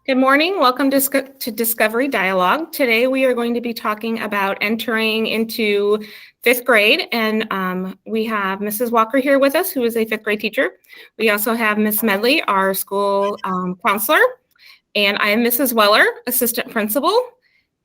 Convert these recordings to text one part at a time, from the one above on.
Good morning. Welcome to Discovery Dialogue. Today we are going to be talking about entering into fifth grade, and we have Mrs. Walker here with us, who is a fifth grade teacher. We also have Miss Medley, our school counselor, and I am Mrs. Weller, assistant principal,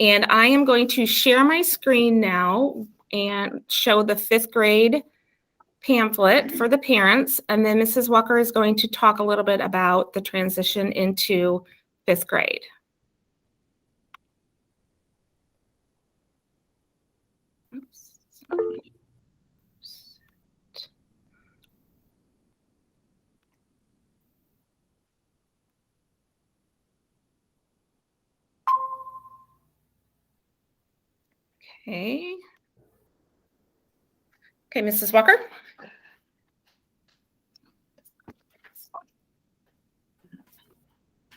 and I am going to share my screen now and show the fifth grade pamphlet for the parents, and then Mrs. Walker is going to talk a little bit about the transition into fifth grade. Oops. Okay. Okay, Mrs. Walker.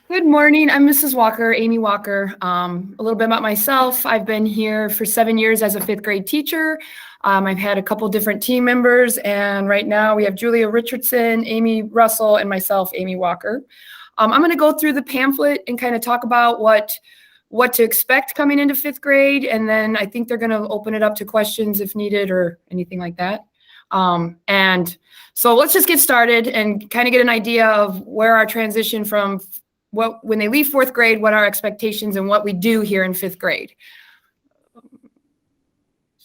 Good morning. I'm Mrs. Walker, Amy Walker. A little bit about myself. I've been here for 7 years as a fifth grade teacher. I've had a couple different team members, and right now we have Julia Richardson, Amy Russell, and myself, Amy Walker. I'm going to go through the pamphlet and kind of talk about what to expect coming into fifth grade, and then I think they're going to open it up to questions if needed or anything like that. And so let's just get started and kind of get an idea of where our transition from when they leave fourth grade, what our expectations and what we do here in fifth grade. Let's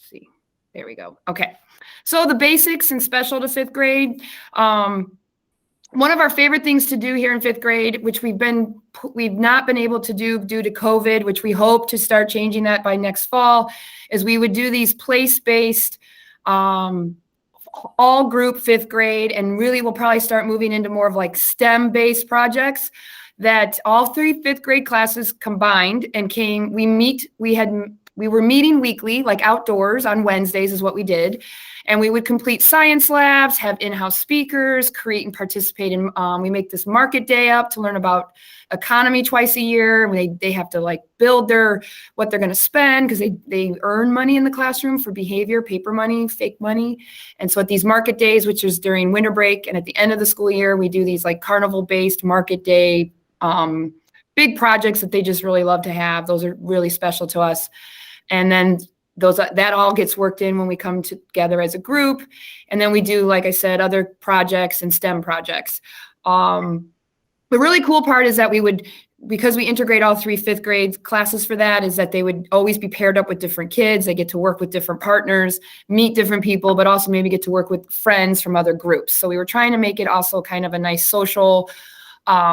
see, there we go. Okay, so the basics and special to fifth grade. One of our favorite things to do here in fifth grade, which we've not been able to do due to COVID, which we hope to start changing that by next fall, is we would do these place-based all group fifth grade, and really we'll probably start moving into more of like STEM-based projects that all 3 fifth grade classes combined and we were meeting weekly, like outdoors on Wednesdays is what we did. And we would complete science labs, have in-house speakers, create and participate in, we make this market day up to learn about economy twice a year. They have to like build what they're going to spend because they earn money in the classroom for behavior, paper money, fake money. And so at these market days, which is during winter break and at the end of the school year, we do these like carnival-based market day big projects that they just really love to have. Those are really special to us. And then that all gets worked in when we come together as a group. And then we do, like I said, other projects and STEM projects. The really cool part is that because we integrate all 3 fifth grade classes for that, is that they would always be paired up with different kids. They get to work with different partners, meet different people, but also maybe get to work with friends from other groups. So we were trying to make it also kind of a nice social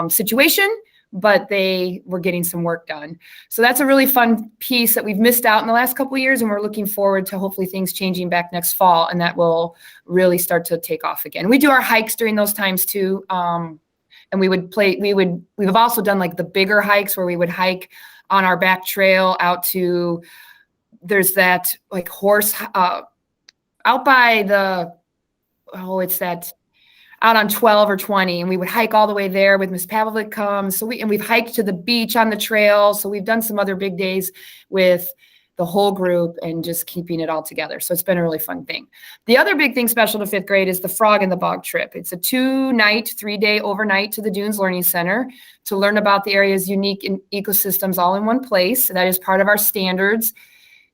situation, but they were getting some work done. So that's a really fun piece that we've missed out in the last couple of years, and we're looking forward to hopefully things changing back next fall, and that will really start to take off again. We do our hikes during those times too, and we've also done like the bigger hikes where we would hike on our back trail out to, there's that like horse out by the, out on 12 or 20, and we would hike all the way there with Miss Pavlovic come. And we've hiked to the beach on the trail. So we've done some other big days with the whole group and just keeping it all together. So it's been a really fun thing. The other big thing special to fifth grade is the Frog in the Bog trip. It's a 2-night, 3-day overnight to the Dunes Learning Center to learn about the area's unique ecosystems all in one place. That is part of our standards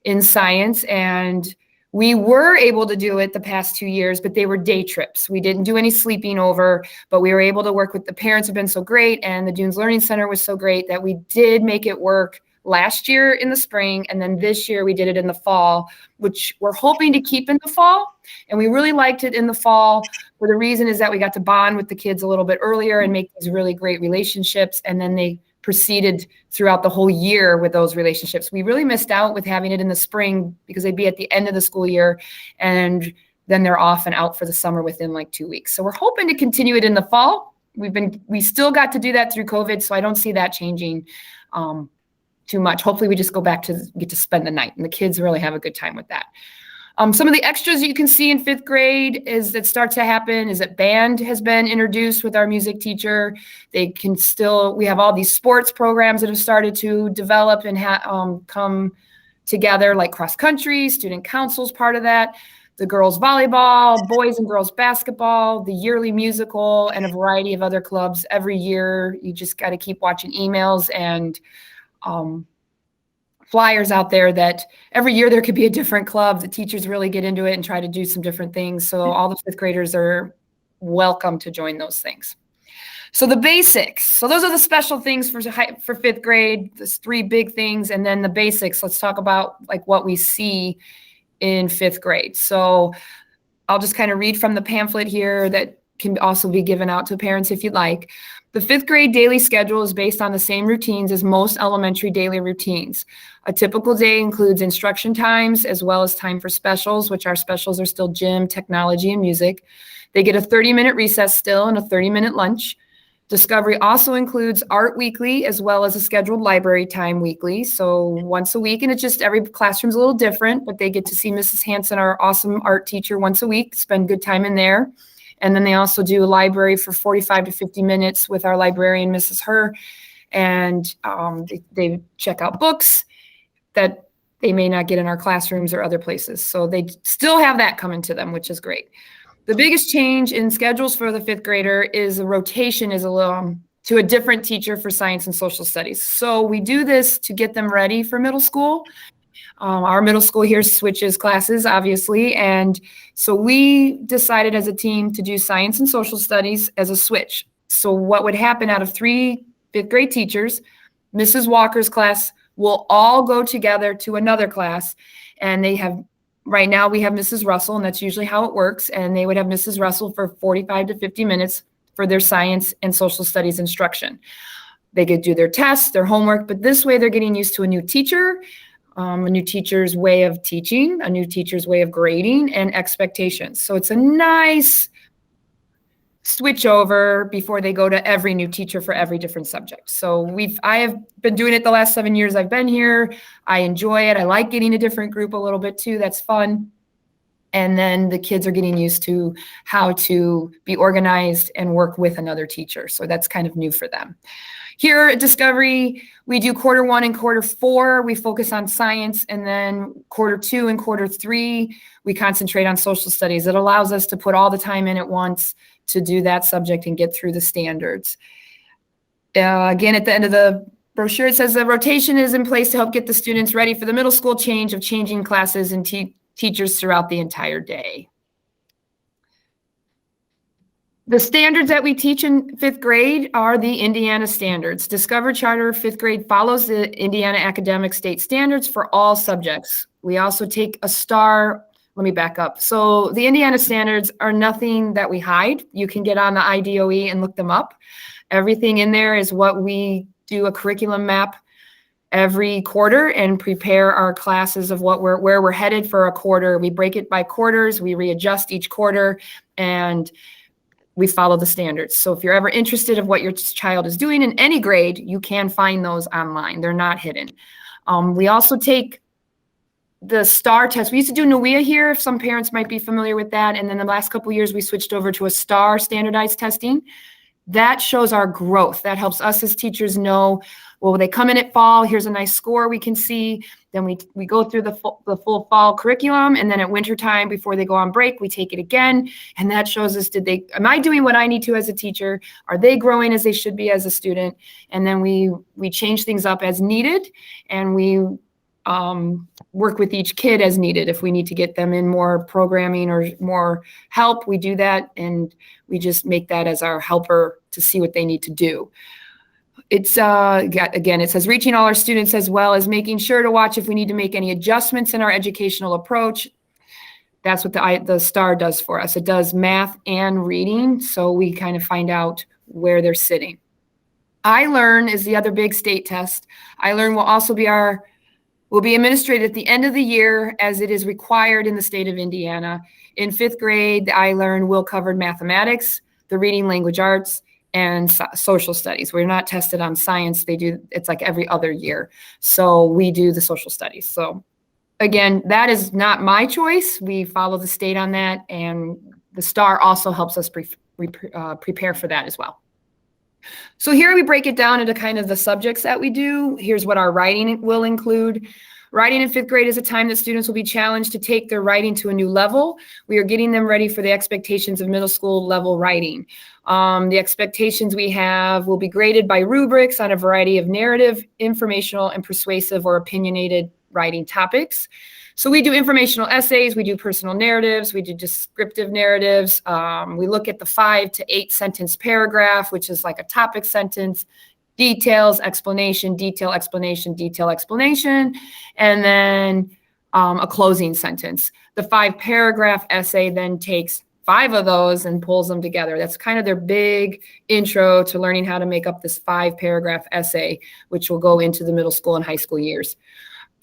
in science, and we were able to do it the past 2 years, but they were day trips. We didn't do any sleeping over, but we were able to work with the parents have been so great, and the Dunes Learning Center was so great that we did make it work last year in the spring, and then this year we did it in the fall, which we're hoping to keep in the fall. And we really liked it in the fall for the reason is that we got to bond with the kids a little bit earlier and make these really great relationships, and then they proceeded throughout the whole year with those relationships. We really missed out with having it in the spring because they'd be at the end of the school year, and then they're off and out for the summer within like 2 weeks. So we're hoping to continue it in the fall. We still got to do that through COVID, so I don't see that changing too much. Hopefully we just go back to get to spend the night, and the kids really have a good time with that. Some of the extras you can see in fifth grade that start to happen is that band has been introduced with our music teacher. We have all these sports programs that have started to develop and come together, like cross country, student council's part of that. the girls volleyball, boys and girls basketball, the yearly musical, and a variety of other clubs. Every year, you just got to keep watching emails and flyers out there that every year there could be a different club. The teachers really get into it and try to do some different things. So all the fifth graders are welcome to join those things. So the basics. So those are the special things for fifth grade. There's 3 big things, and then the basics. Let's talk about like what we see in fifth grade. So I'll just kind of read from the pamphlet here that can also be given out to parents if you'd like. The fifth grade daily schedule is based on the same routines as most elementary daily routines. A typical day includes instruction times as well as time for specials, which our specials are still gym, technology, and music. They get a 30-minute recess still and a 30-minute lunch. Discovery also includes art weekly as well as a scheduled library time weekly. So once a week, and it's just every classroom's a little different, but they get to see Mrs. Hanson, our awesome art teacher, once a week, spend good time in there. And then they also do a library for 45 to 50 minutes with our librarian, Mrs. Herr. And they check out books that they may not get in our classrooms or other places. So they still have that coming to them, which is great. The biggest change in schedules for the fifth grader is the rotation is a little to a different teacher for science and social studies. So we do this to get them ready for middle school. Our middle school here switches classes, obviously. And so we decided as a team to do science and social studies as a switch. So what would happen out of 3 fifth grade teachers, Mrs. Walker's class will all go together to another class. And they have, right now we have Mrs. Russell, and that's usually how it works. And they would have Mrs. Russell for 45 to 50 minutes for their science and social studies instruction. They could do their tests, their homework, but this way they're getting used to a new teacher, a new teacher's way of teaching, a new teacher's way of grading, and expectations. So it's a nice switch over before they go to every new teacher for every different subject. So I have been doing it the last 7 years I've been here. I enjoy it. I like getting a different group a little bit too. That's fun. And then the kids are getting used to how to be organized and work with another teacher. So that's kind of new for them. Here at Discovery, we do quarter 1 and quarter 4. We focus on science, and then quarter 2 and quarter 3, we concentrate on social studies. It allows us to put all the time in at once to do that subject and get through the standards. Again, at the end of the brochure, it says the rotation is in place to help get the students ready for the middle school change of changing classes and teachers throughout the entire day. The standards that we teach in fifth grade are the Indiana standards. Discover Charter fifth grade follows the Indiana Academic State Standards for all subjects. We also take a STAR. Let me back up. So the Indiana standards are nothing that we hide. You can get on the IDOE and look them up. Everything in there is what we do a curriculum map every quarter and prepare our classes of where we're headed for a quarter. We break it by quarters. We readjust each quarter, and we follow the standards. So if you're ever interested of what your child is doing in any grade, you can find those online. They're not hidden. We also take the STAR test. We used to do NWEA here. Some parents might be familiar with that. And then the last couple of years, we switched over to a STAR standardized testing. That shows our growth. That helps us as teachers know, well, they come in at fall, here's a nice score we can see. Then we go through the full fall curriculum, and then at wintertime, before they go on break, we take it again. And that shows us, am I doing what I need to as a teacher? Are they growing as they should be as a student? And then we change things up as needed, and we work with each kid as needed. If we need to get them in more programming or more help, we do that, and we just make that as our helper to see what they need to do. It's again, it says reaching all our students as well as making sure to watch if we need to make any adjustments in our educational approach. That's what the STAR does for us. It does math and reading, so we kind of find out where they're sitting. iLearn is the other big state test. iLearn will also be will be administered at the end of the year as it is required in the state of Indiana. In fifth grade, the iLearn will cover mathematics, the reading language arts, and social studies. We're not tested on science. It's like every other year. So we do the social studies. So again, that is not my choice. We follow the state on that, and the STAR also helps us prepare for that as well. So here we break it down into kind of the subjects that we do. Here's what our writing will include. Writing in fifth grade is a time that students will be challenged to take their writing to a new level. We are getting them ready for the expectations of middle school level writing. The expectations we have will be graded by rubrics on a variety of narrative, informational, and persuasive or opinionated writing topics. So we do informational essays, we do personal narratives, we do descriptive narratives. We look at the 5 to 8 sentence paragraph, which is like a topic sentence, details, explanation, detail, explanation, detail, explanation, and then a closing sentence. The 5 paragraph essay then takes 5 of those and pulls them together. That's kind of their big intro to learning how to make up this 5 paragraph essay, which will go into the middle school and high school years.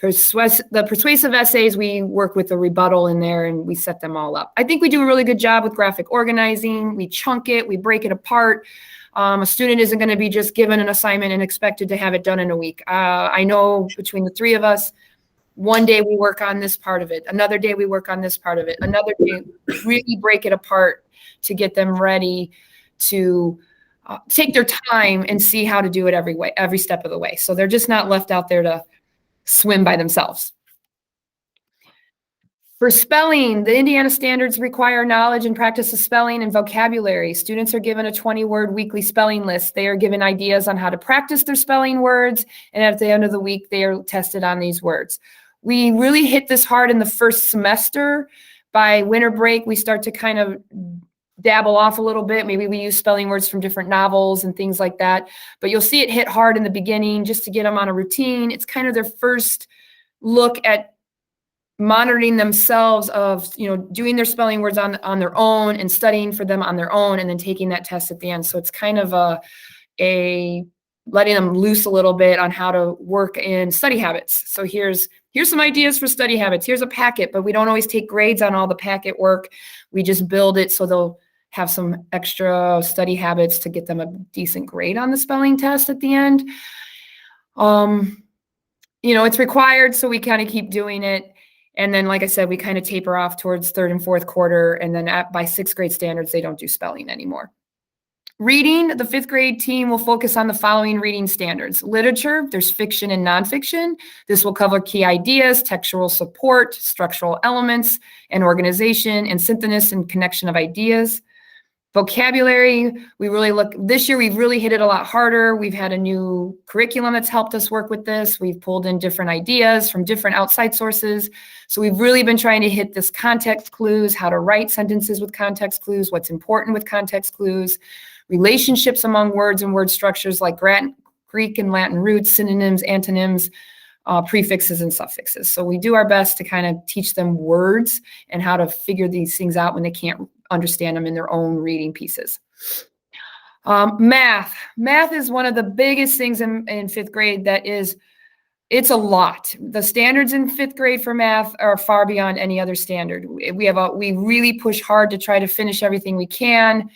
The persuasive essays, we work with a rebuttal in there and we set them all up. I think we do a really good job with graphic organizing. We chunk it, we break it apart. A student isn't going to be just given an assignment and expected to have it done in a week. I know between the 3 of us, one day we work on this part of it. Another day we work on this part of it. Another day, really break it apart to get them ready to take their time and see how to do it every step of the way. So they're just not left out there to swim by themselves. For spelling, the Indiana standards require knowledge and practice of spelling and vocabulary. Students are given a 20-word weekly spelling list. They are given ideas on how to practice their spelling words, and at the end of the week, they are tested on these words. We really hit this hard in the first semester. By winter break, we start to kind of dabble off a little bit. Maybe we use spelling words from different novels and things like that. But you'll see it hit hard in the beginning just to get them on a routine. It's kind of their first look at monitoring themselves of, doing their spelling words on their own and studying for them on their own and then taking that test at the end. So it's kind of a letting them loose a little bit on how to work in study habits. So here's some ideas for study habits. Here's a packet, but we don't always take grades on all the packet work. We just build it so they'll have some extra study habits to get them a decent grade on the spelling test at the end. It's required, so we kind of keep doing it. And then, like I said, we kind of taper off towards 3rd and 4th quarter. And then by 6th grade standards, they don't do spelling anymore. Reading, the 5th grade team will focus on the following reading standards. Literature, there's fiction and nonfiction. This will cover key ideas, textual support, structural elements, and organization, and synthesis and connection of ideas. Vocabulary, this year we've really hit it a lot harder. We've had a new curriculum that's helped us work with this. We've pulled in different ideas from different outside sources. So we've really been trying to hit this context clues, how to write sentences with context clues, what's important with context clues, relationships among words and word structures like Greek and Latin roots, synonyms, antonyms, prefixes and suffixes. So we do our best to kind of teach them words and how to figure these things out when they can't understand them in their own reading pieces. Math is one of the biggest things in 5th grade it's a lot. The standards in 5th grade for math are far beyond any other standard. We really push hard to try to finish everything we can.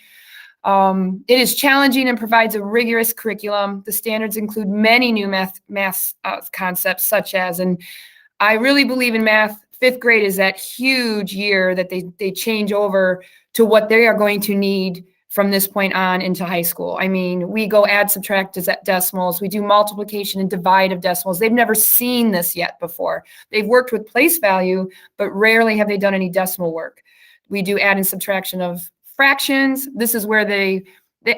It is challenging and provides a rigorous curriculum. The standards include many new math concepts such as, and I really believe in math, 5th grade is that huge year that they change over to what they are going to need from this point on into high school. I mean, we go add, subtract decimals. We do multiplication and divide of decimals. They've never seen this yet before. They've worked with place value, but rarely have they done any decimal work. We do add and subtraction of fractions. This is where the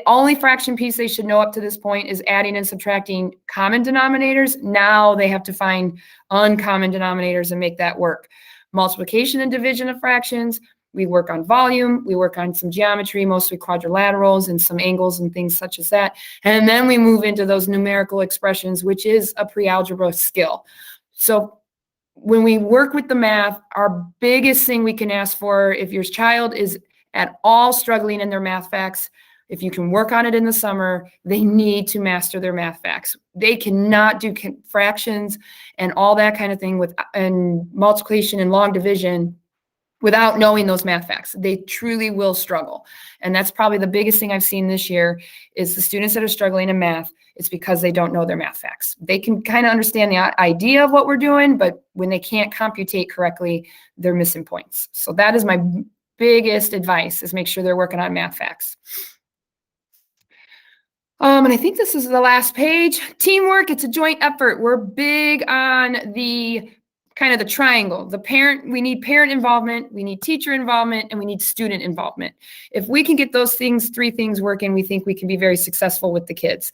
only fraction piece they should know up to this point is adding and subtracting common denominators. Now they have to find uncommon denominators and make that work. Multiplication and division of fractions. We work on volume. We work on some geometry, mostly quadrilaterals and some angles and things such as that. And then we move into those numerical expressions, which is a pre-algebra skill. So when we work with the math, our biggest thing we can ask for, if your child is at all struggling in their math facts, if you can work on it in the summer, they need to master their math facts. They cannot do fractions and all that kind of thing and multiplication and long division without knowing those math facts. They truly will struggle. And that's probably the biggest thing I've seen this year is the students that are struggling in math, it's because they don't know their math facts. They can kind of understand the idea of what we're doing, but when they can't computate correctly, they're missing points. So that is my biggest advice, is make sure they're working on math facts. And I think this is the last page. Teamwork, it's a joint effort. We're big on the kind of the triangle. We need parent involvement, we need teacher involvement, and we need student involvement. If we can get those three things working, we think we can be very successful with the kids.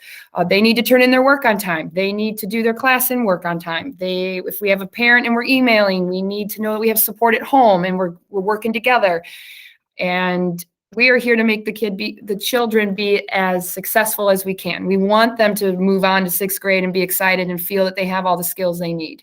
They need to turn in their work on time. They need to do their class and work on time. If we have a parent and we're emailing, we need to know that we have support at home and we're working together. And we are here to make the children be as successful as we can. We want them to move on to 6th grade and be excited and feel that they have all the skills they need.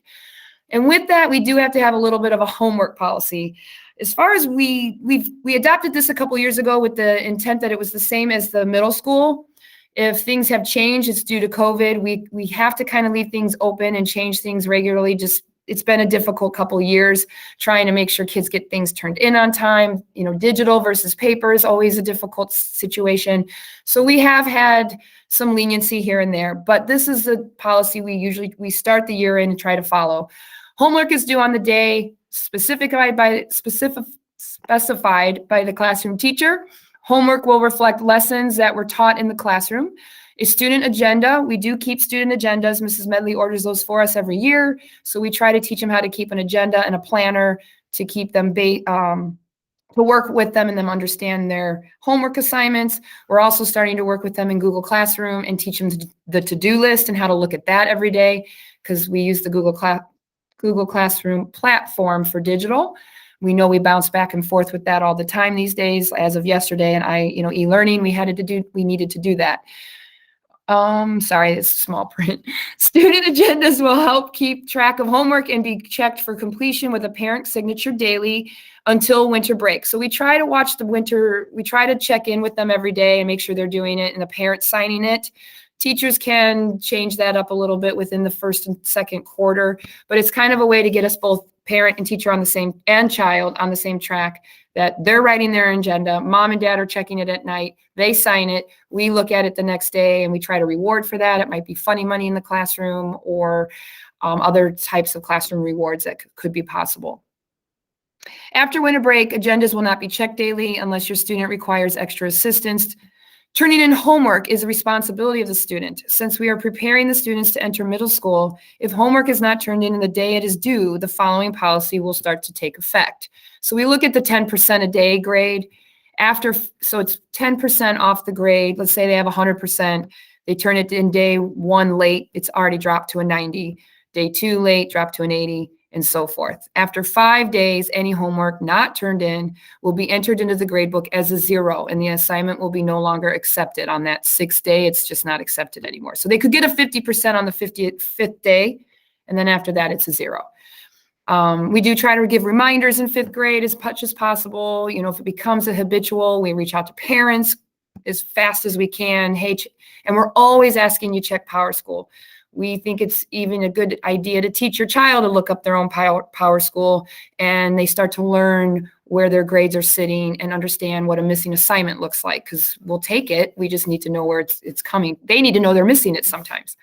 And with that, we do have to have a little bit of a homework policy. As far as we adopted this a couple years ago with the intent that it was the same as the middle school. If things have changed, it's due to COVID. We have to kind of leave things open and change things regularly. It's been a difficult couple years trying to make sure kids get things turned in on time. Digital versus paper is always a difficult situation. So we have had some leniency here and there, but this is the policy we start the year in and try to follow. Homework is due on the day specified by the classroom teacher. Homework will reflect lessons that were taught in the classroom. A student agenda, we do keep student agendas. Mrs. Medley orders those for us every year. So we try to teach them how to keep an agenda and a planner to keep them to work with them and them understand their homework assignments. We're also starting to work with them in Google Classroom and teach them the to-do list and how to look at that every day, because we use the Google Classroom platform for digital. We know we bounce back and forth with that all the time these days. As of yesterday, and e-learning, we needed to do that. Sorry, it's small print. Student agendas will help keep track of homework and be checked for completion with a parent signature daily until winter break. So we try to we try to check in with them every day and make sure they're doing it and the parent signing it. Teachers can change that up a little bit within the first and second quarter, but it's kind of a way to get us both parent and teacher and child on the same track, that they're writing their agenda. Mom and dad are checking it at night. They sign it. We look at it the next day and we try to reward for that. It might be funny money in the classroom or other types of classroom rewards that could be possible. After winter break, agendas will not be checked daily unless your student requires extra assistance. Turning in homework is a responsibility of the student. Since we are preparing the students to enter middle school, if homework is not turned in the day it is due, the following policy will start to take effect. So we look at the 10% a day grade. So it's 10% off the grade. Let's say they have 100%. They turn it in day 1 late, it's already dropped to a 90. Day 2 late, dropped to an 80. And so forth. After 5 days, any homework not turned in will be entered into the gradebook as a 0, and the assignment will be no longer accepted on that 6th day. It's just not accepted anymore. So they could get a 50% on the 55th day, and then after that, it's a 0. We do try to give reminders in 5th grade as much as possible. If it becomes a habitual, we reach out to parents as fast as we can. And we're always asking you check PowerSchool. We think it's even a good idea to teach your child to look up their own PowerSchool, and they start to learn where their grades are sitting and understand what a missing assignment looks like, because we'll take it. We just need to know where it's coming. They need to know they're missing it sometimes.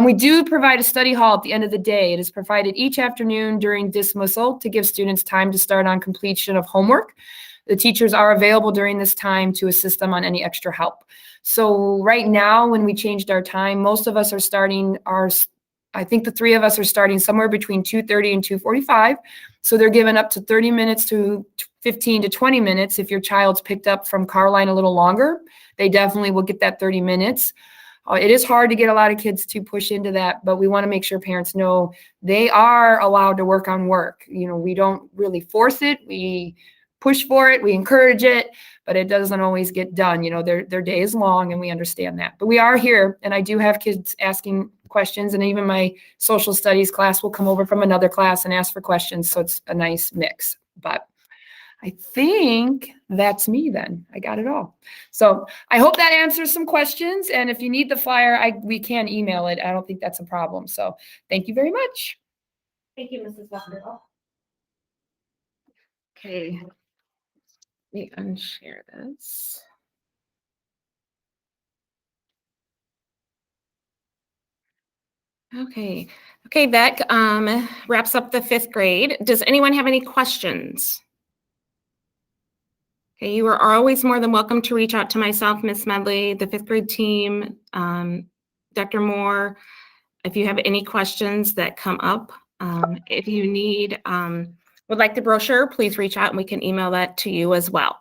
We do provide a study hall at the end of the day. It is provided each afternoon during dismissal to give students time to start on completion of homework. The teachers are available during this time to assist them on any extra help. So right now, when we changed our time, most of us are starting I think the 3 of us are starting somewhere between 2:30 and 2:45. So they're given up to 30 minutes to 15 to 20 minutes. If your child's picked up from car line a little longer, they definitely will get that 30 minutes. It is hard to get a lot of kids to push into that, but we want to make sure parents know they are allowed to work on work. We don't really force it. We push for it, we encourage it, but it doesn't always get done. Their day is long and we understand that. But we are here, and I do have kids asking questions, and even my social studies class will come over from another class and ask for questions. So it's a nice mix. But I think that's me then. I got it all. So I hope that answers some questions. And if you need the flyer, we can email it. I don't think that's a problem. So thank you very much. Thank you, Mrs. Walker. Okay. Let me unshare this. Okay, that wraps up the 5th grade. Does anyone have any questions? Okay, you are always more than welcome to reach out to myself, Miss Medley, the 5th grade team, Dr. Moore. If you have any questions that come up, If you would like the brochure, please reach out and we can email that to you as well.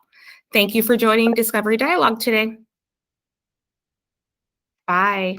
Thank you for joining Discovery Dialogue today. Bye.